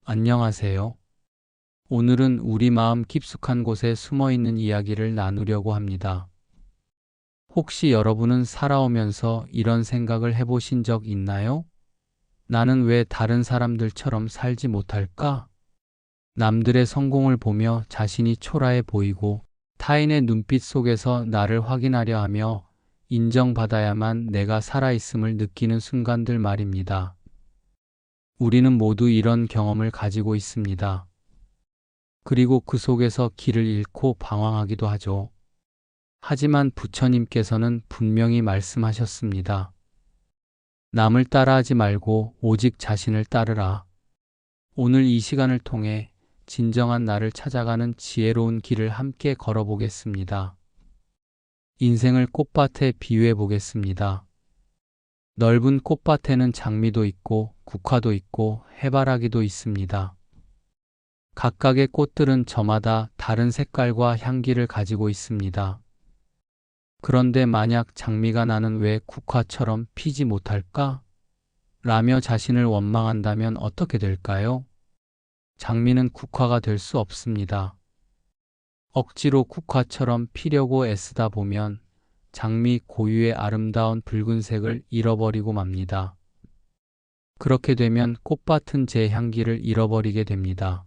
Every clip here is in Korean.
안녕하세요. 오늘은 우리 마음 깊숙한 곳에 숨어 있는 이야기를 나누려고 합니다. 혹시 여러분은 살아오면서 이런 생각을 해보신 적 있나요? 나는 왜 다른 사람들처럼 살지 못할까? 남들의 성공을 보며 자신이 초라해 보이고 타인의 눈빛 속에서 나를 확인하려 하며 인정받아야만 내가 살아있음을 느끼는 순간들 말입니다. 우리는 모두 이런 경험을 가지고 있습니다. 그리고 그 속에서 길을 잃고 방황하기도 하죠. 하지만 부처님께서는 분명히 말씀하셨습니다. 남을 따라하지 말고 오직 자신을 따르라. 오늘 이 시간을 통해 진정한 나를 찾아가는 지혜로운 길을 함께 걸어보겠습니다. 인생을 꽃밭에 비유해 보겠습니다. 넓은 꽃밭에는 장미도 있고 국화도 있고 해바라기도 있습니다. 각각의 꽃들은 저마다 다른 색깔과 향기를 가지고 있습니다. 그런데 만약 장미가 나는 왜 국화처럼 피지 못할까? 라며 자신을 원망한다면 어떻게 될까요? 장미는 국화가 될 수 없습니다. 억지로 국화처럼 피려고 애쓰다 보면 장미 고유의 아름다운 붉은색을 잃어버리고 맙니다. 그렇게 되면 꽃밭은 제 향기를 잃어버리게 됩니다.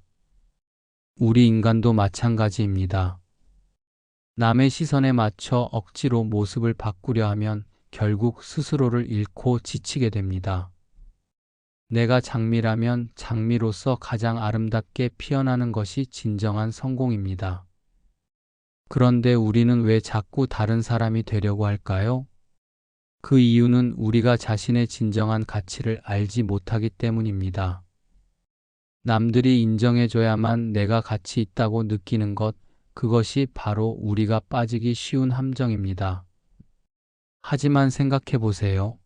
우리 인간도 마찬가지입니다. 남의 시선에 맞춰 억지로 모습을 바꾸려 하면 결국 스스로를 잃고 지치게 됩니다. 내가 장미라면 장미로서 가장 아름답게 피어나는 것이 진정한 성공입니다. 그런데 우리는 왜 자꾸 다른 사람이 되려고 할까요? 그 이유는 우리가 자신의 진정한 가치를 알지 못하기 때문입니다. 남들이 인정해줘야만 내가 가치 있다고 느끼는 것, 그것이 바로 우리가 빠지기 쉬운 함정입니다. 하지만 생각해 보세요.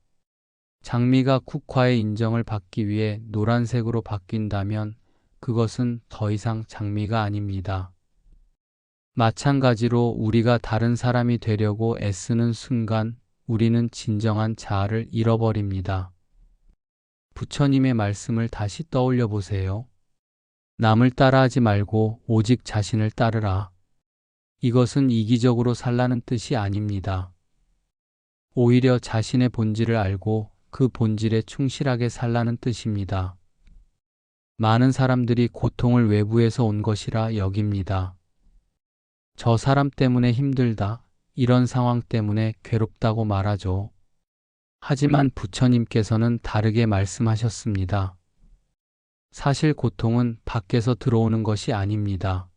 장미가 국화의 인정을 받기 위해 노란색으로 바뀐다면 그것은 더 이상 장미가 아닙니다. 마찬가지로 우리가 다른 사람이 되려고 애쓰는 순간 우리는 진정한 자아를 잃어버립니다. 부처님의 말씀을 다시 떠올려 보세요. 남을 따라하지 말고 오직 자신을 따르라. 이것은 이기적으로 살라는 뜻이 아닙니다. 오히려 자신의 본질을 알고 그 본질에 충실하게 살라는 뜻입니다. 많은 사람들이 고통을 외부에서 온 것이라 여깁니다. 저 사람 때문에 힘들다, 이런 상황 때문에 괴롭다고 말하죠. 하지만 부처님께서는 다르게 말씀하셨습니다. 사실 고통은 밖에서 들어오는 것이 아닙니다.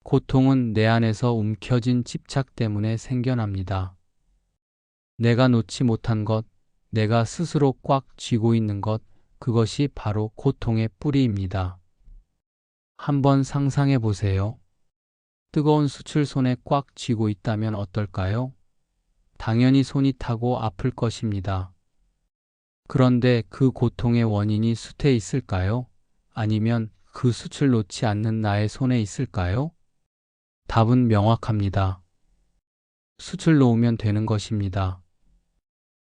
고통은 내 안에서 움켜진 집착 때문에 생겨납니다. 내가 놓지 못한 것, 내가 스스로 꽉 쥐고 있는 것, 그것이 바로 고통의 뿌리입니다. 한번 상상해 보세요. 뜨거운 숯을 손에 꽉 쥐고 있다면 어떨까요? 당연히 손이 타고 아플 것입니다. 그런데 그 고통의 원인이 숯에 있을까요? 아니면 그 숯을 놓지 않는 나의 손에 있을까요? 답은 명확합니다. 숯을 놓으면 되는 것입니다.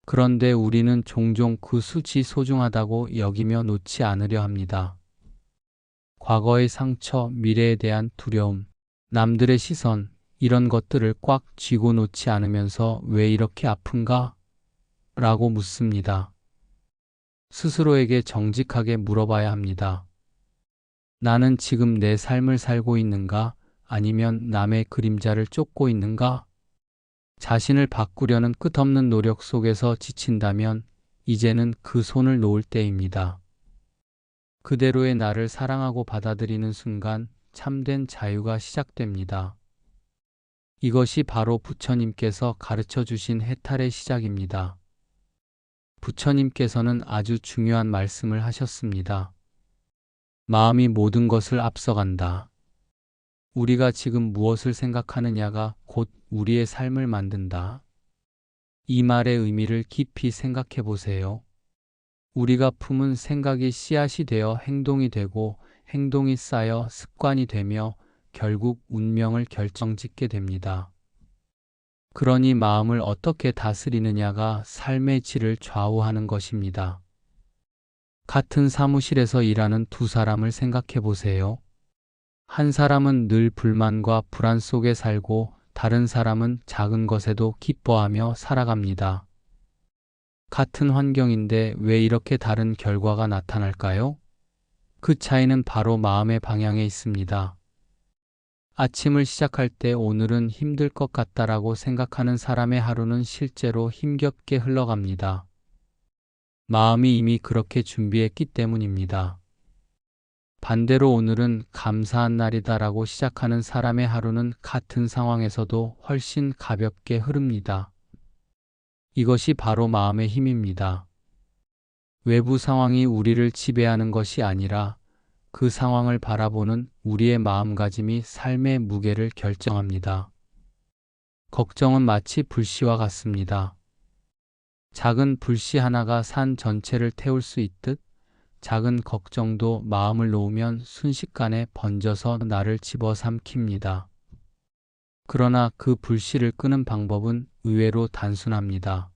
그런데 우리는 종종 그 숯이 소중하다고 여기며 놓지 않으려 합니다. 과거의 상처, 미래에 대한 두려움, 남들의 시선, 이런 것들을 꽉 쥐고 놓지 않으면서 왜 이렇게 아픈가? 라고 묻습니다. 스스로에게 정직하게 물어봐야 합니다. 나는 지금 내 삶을 살고 있는가? 아니면 남의 그림자를 쫓고 있는가? 자신을 바꾸려는 끝없는 노력 속에서 지친다면 이제는 그 손을 놓을 때입니다. 그대로의 나를 사랑하고 받아들이는 순간 참된 자유가 시작됩니다. 이것이 바로 부처님께서 가르쳐 주신 해탈의 시작입니다. 부처님께서는 아주 중요한 말씀을 하셨습니다. 마음이 모든 것을 앞서간다. 우리가 지금 무엇을 생각하느냐가 곧 우리의 삶을 만든다. 이 말의 의미를 깊이 생각해 보세요. 우리가 품은 생각이 씨앗이 되어 행동이 되고 행동이 쌓여 습관이 되며 결국 운명을 결정짓게 됩니다. 그러니 마음을 어떻게 다스리느냐가 삶의 질을 좌우하는 것입니다. 같은 사무실에서 일하는 두 사람을 생각해 보세요. 한 사람은 늘 불만과 불안 속에 살고 다른 사람은 작은 것에도 기뻐하며 살아갑니다. 같은 환경인데 왜 이렇게 다른 결과가 나타날까요? 그 차이는 바로 마음의 방향에 있습니다. 아침을 시작할 때 오늘은 힘들 것 같다라고 생각하는 사람의 하루는 실제로 힘겹게 흘러갑니다. 마음이 이미 그렇게 준비했기 때문입니다. 반대로 오늘은 감사한 날이다라고 시작하는 사람의 하루는 같은 상황에서도 훨씬 가볍게 흐릅니다. 이것이 바로 마음의 힘입니다. 외부 상황이 우리를 지배하는 것이 아니라 그 상황을 바라보는 우리의 마음가짐이 삶의 무게를 결정합니다. 걱정은 마치 불씨와 같습니다. 작은 불씨 하나가 산 전체를 태울 수 있듯 작은 걱정도 마음을 놓으면 순식간에 번져서 나를 집어삼킵니다. 그러나 그 불씨를 끄는 방법은 의외로 단순합니다.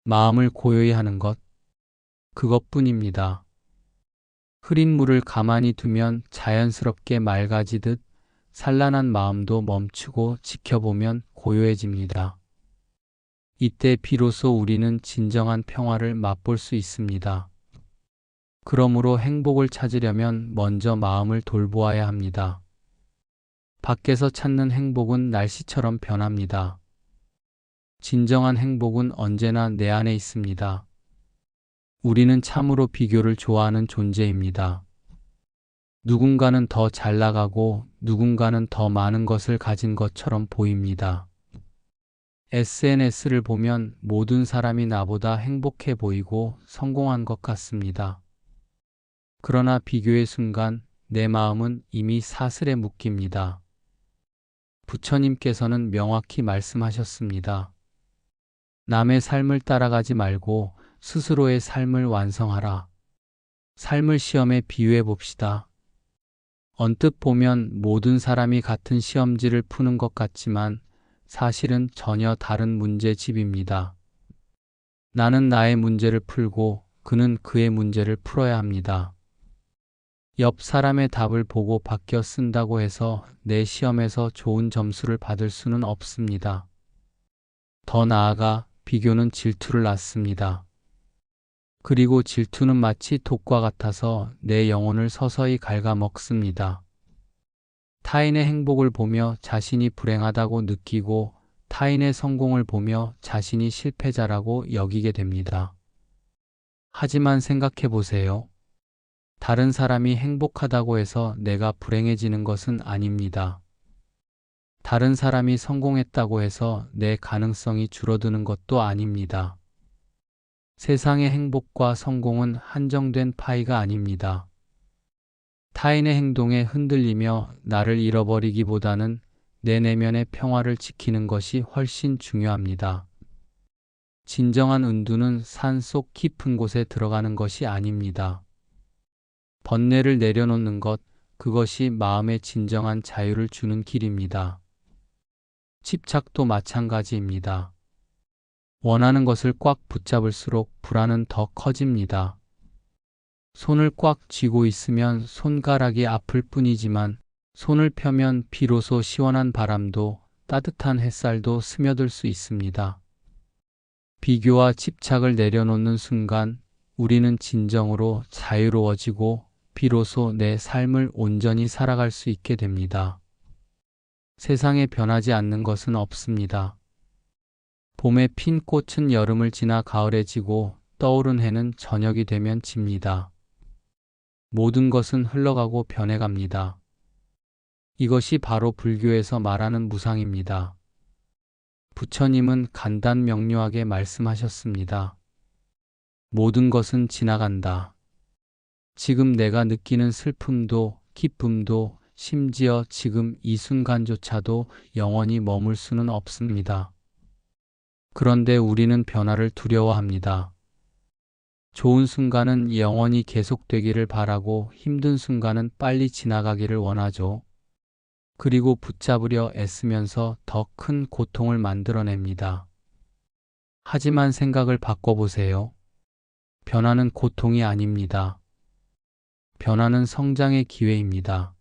마음을 고요히 하는 것, 그것뿐입니다. 흐린 물을 가만히 두면 자연스럽게 맑아지듯 산란한 마음도 멈추고 지켜보면 고요해집니다. 이때 비로소 우리는 진정한 평화를 맛볼 수 있습니다. 그러므로 행복을 찾으려면 먼저 마음을 돌보아야 합니다. 밖에서 찾는 행복은 날씨처럼 변합니다. 진정한 행복은 언제나 내 안에 있습니다. 우리는 참으로 비교를 좋아하는 존재입니다. 누군가는 더 잘 나가고 누군가는 더 많은 것을 가진 것처럼 보입니다. SNS를 보면 모든 사람이 나보다 행복해 보이고 성공한 것 같습니다. 그러나 비교의 순간 내 마음은 이미 사슬에 묶입니다. 부처님께서는 명확히 말씀하셨습니다. 남의 삶을 따라가지 말고 스스로의 삶을 완성하라. 삶을 시험에 비유해 봅시다. 언뜻 보면 모든 사람이 같은 시험지를 푸는 것 같지만 사실은 전혀 다른 문제집입니다. 나는 나의 문제를 풀고 그는 그의 문제를 풀어야 합니다. 옆 사람의 답을 보고 바뀌어 쓴다고 해서 내 시험에서 좋은 점수를 받을 수는 없습니다. 더 나아가 비교는 질투를 낳습니다. 그리고 질투는 마치 독과 같아서 내 영혼을 서서히 갉아먹습니다. 타인의 행복을 보며 자신이 불행하다고 느끼고 타인의 성공을 보며 자신이 실패자라고 여기게 됩니다. 하지만 생각해 보세요. 다른 사람이 행복하다고 해서 내가 불행해지는 것은 아닙니다. 다른 사람이 성공했다고 해서 내 가능성이 줄어드는 것도 아닙니다. 세상의 행복과 성공은 한정된 파이가 아닙니다. 타인의 행동에 흔들리며 나를 잃어버리기보다는 내 내면의 평화를 지키는 것이 훨씬 중요합니다. 진정한 은두는 산속 깊은 곳에 들어가는 것이 아닙니다. 번뇌를 내려놓는 것, 그것이 마음의 진정한 자유를 주는 길입니다. 집착도 마찬가지입니다. 원하는 것을 꽉 붙잡을수록 불안은 더 커집니다. 손을 꽉 쥐고 있으면 손가락이 아플 뿐이지만 손을 펴면 비로소 시원한 바람도 따뜻한 햇살도 스며들 수 있습니다. 비교와 집착을 내려놓는 순간 우리는 진정으로 자유로워지고 비로소 내 삶을 온전히 살아갈 수 있게 됩니다. 세상에 변하지 않는 것은 없습니다. 봄에 핀 꽃은 여름을 지나 가을에 지고 떠오른 해는 저녁이 되면 집니다. 모든 것은 흘러가고 변해갑니다. 이것이 바로 불교에서 말하는 무상입니다. 부처님은 간단 명료하게 말씀하셨습니다. 모든 것은 지나간다. 지금 내가 느끼는 슬픔도 기쁨도 심지어 지금 이 순간조차도 영원히 머물 수는 없습니다. 그런데 우리는 변화를 두려워합니다. 좋은 순간은 영원히 계속되기를 바라고 힘든 순간은 빨리 지나가기를 원하죠. 그리고 붙잡으려 애쓰면서 더 큰 고통을 만들어냅니다. 하지만 생각을 바꿔보세요. 변화는 고통이 아닙니다. 변화는 성장의 기회입니다.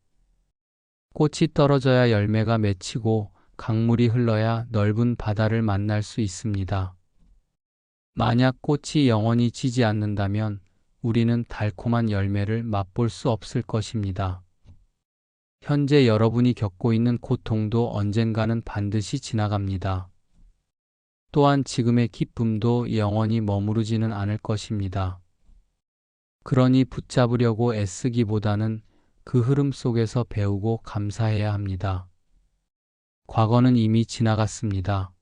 꽃이 떨어져야 열매가 맺히고 강물이 흘러야 넓은 바다를 만날 수 있습니다. 만약 꽃이 영원히 지지 않는다면 우리는 달콤한 열매를 맛볼 수 없을 것입니다. 현재 여러분이 겪고 있는 고통도 언젠가는 반드시 지나갑니다. 또한 지금의 기쁨도 영원히 머무르지는 않을 것입니다. 그러니 붙잡으려고 애쓰기보다는 그 흐름 속에서 배우고 감사해야 합니다. 과거는 이미 지나갔습니다.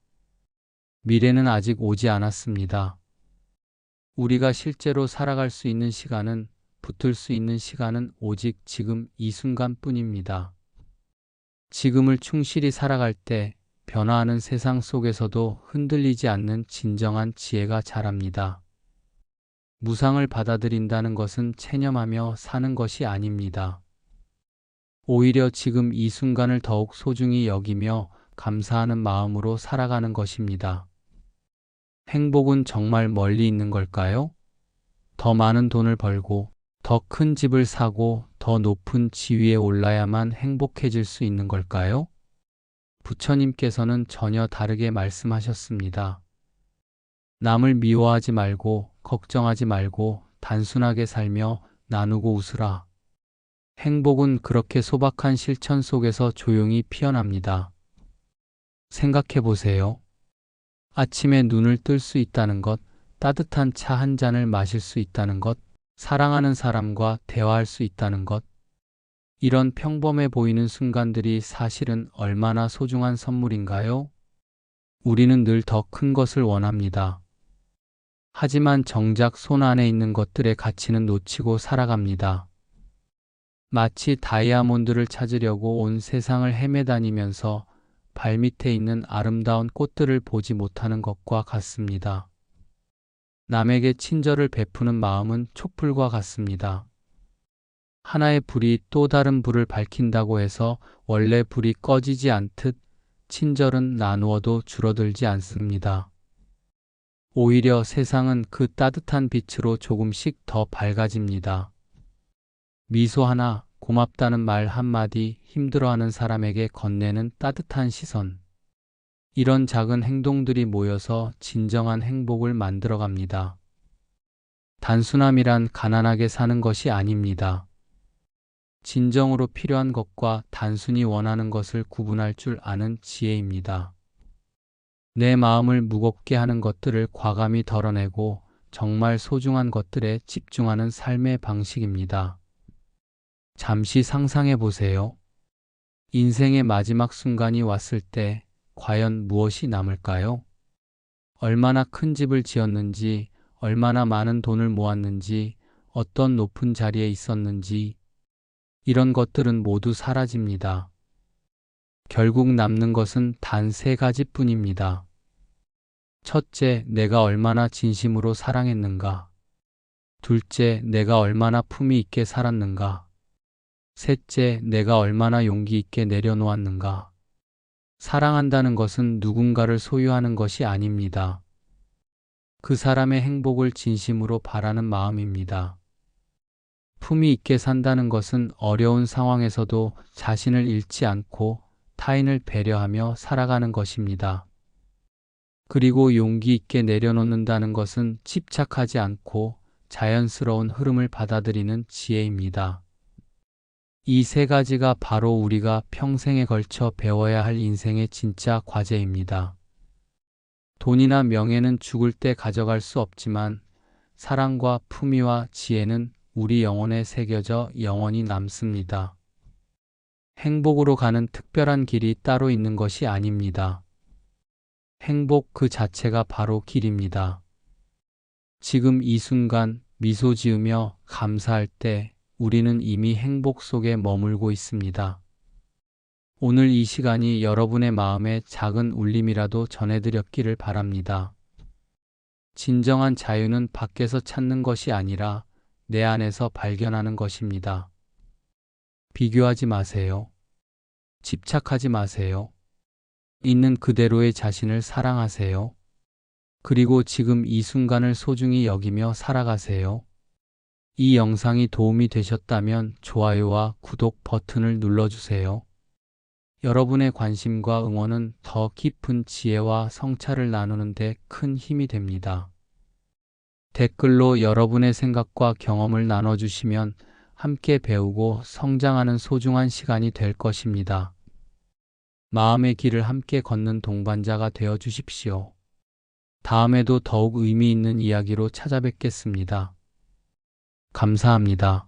미래는 아직 오지 않았습니다. 우리가 실제로 살아갈 수 있는 시간은, 붙을 수 있는 시간은 오직 지금 이 순간뿐입니다. 지금을 충실히 살아갈 때 변화하는 세상 속에서도 흔들리지 않는 진정한 지혜가 자랍니다. 무상을 받아들인다는 것은 체념하며 사는 것이 아닙니다. 오히려 지금 이 순간을 더욱 소중히 여기며 감사하는 마음으로 살아가는 것입니다. 행복은 정말 멀리 있는 걸까요? 더 많은 돈을 벌고, 더 큰 집을 사고, 더 높은 지위에 올라야만 행복해질 수 있는 걸까요? 부처님께서는 전혀 다르게 말씀하셨습니다. 남을 미워하지 말고, 걱정하지 말고, 단순하게 살며 나누고 웃으라. 행복은 그렇게 소박한 실천 속에서 조용히 피어납니다. 생각해 보세요. 아침에 눈을 뜰 수 있다는 것, 따뜻한 차 한 잔을 마실 수 있다는 것, 사랑하는 사람과 대화할 수 있다는 것. 이런 평범해 보이는 순간들이 사실은 얼마나 소중한 선물인가요? 우리는 늘 더 큰 것을 원합니다. 하지만 정작 손 안에 있는 것들의 가치는 놓치고 살아갑니다. 마치 다이아몬드를 찾으려고 온 세상을 헤매다니면서 발밑에 있는 아름다운 꽃들을 보지 못하는 것과 같습니다. 남에게 친절을 베푸는 마음은 촛불과 같습니다. 하나의 불이 또 다른 불을 밝힌다고 해서 원래 불이 꺼지지 않듯 친절은 나누어도 줄어들지 않습니다. 오히려 세상은 그 따뜻한 빛으로 조금씩 더 밝아집니다. 미소 하나, 고맙다는 말 한마디, 힘들어하는 사람에게 건네는 따뜻한 시선. 이런 작은 행동들이 모여서 진정한 행복을 만들어갑니다. 단순함이란 가난하게 사는 것이 아닙니다. 진정으로 필요한 것과 단순히 원하는 것을 구분할 줄 아는 지혜입니다. 내 마음을 무겁게 하는 것들을 과감히 덜어내고 정말 소중한 것들에 집중하는 삶의 방식입니다. 잠시 상상해 보세요. 인생의 마지막 순간이 왔을 때 과연 무엇이 남을까요? 얼마나 큰 집을 지었는지, 얼마나 많은 돈을 모았는지, 어떤 높은 자리에 있었는지, 이런 것들은 모두 사라집니다. 결국 남는 것은 단 세 가지뿐입니다. 첫째, 내가 얼마나 진심으로 사랑했는가. 둘째, 내가 얼마나 품위 있게 살았는가. 셋째, 내가 얼마나 용기 있게 내려놓았는가. 사랑한다는 것은 누군가를 소유하는 것이 아닙니다. 그 사람의 행복을 진심으로 바라는 마음입니다. 품위 있게 산다는 것은 어려운 상황에서도 자신을 잃지 않고 타인을 배려하며 살아가는 것입니다. 그리고 용기 있게 내려놓는다는 것은 집착하지 않고 자연스러운 흐름을 받아들이는 지혜입니다. 이 세 가지가 바로 우리가 평생에 걸쳐 배워야 할 인생의 진짜 과제입니다. 돈이나 명예는 죽을 때 가져갈 수 없지만 사랑과 품위와 지혜는 우리 영혼에 새겨져 영원히 남습니다. 행복으로 가는 특별한 길이 따로 있는 것이 아닙니다. 행복 그 자체가 바로 길입니다. 지금 이 순간 미소 지으며 감사할 때 우리는 이미 행복 속에 머물고 있습니다. 오늘 이 시간이 여러분의 마음에 작은 울림이라도 전해드렸기를 바랍니다. 진정한 자유는 밖에서 찾는 것이 아니라 내 안에서 발견하는 것입니다. 비교하지 마세요. 집착하지 마세요. 있는 그대로의 자신을 사랑하세요. 그리고 지금 이 순간을 소중히 여기며 살아가세요. 이 영상이 도움이 되셨다면 좋아요와 구독 버튼을 눌러주세요. 여러분의 관심과 응원은 더 깊은 지혜와 성찰을 나누는 데 큰 힘이 됩니다. 댓글로 여러분의 생각과 경험을 나눠주시면 함께 배우고 성장하는 소중한 시간이 될 것입니다. 마음의 길을 함께 걷는 동반자가 되어 주십시오. 다음에도 더욱 의미 있는 이야기로 찾아뵙겠습니다. 감사합니다.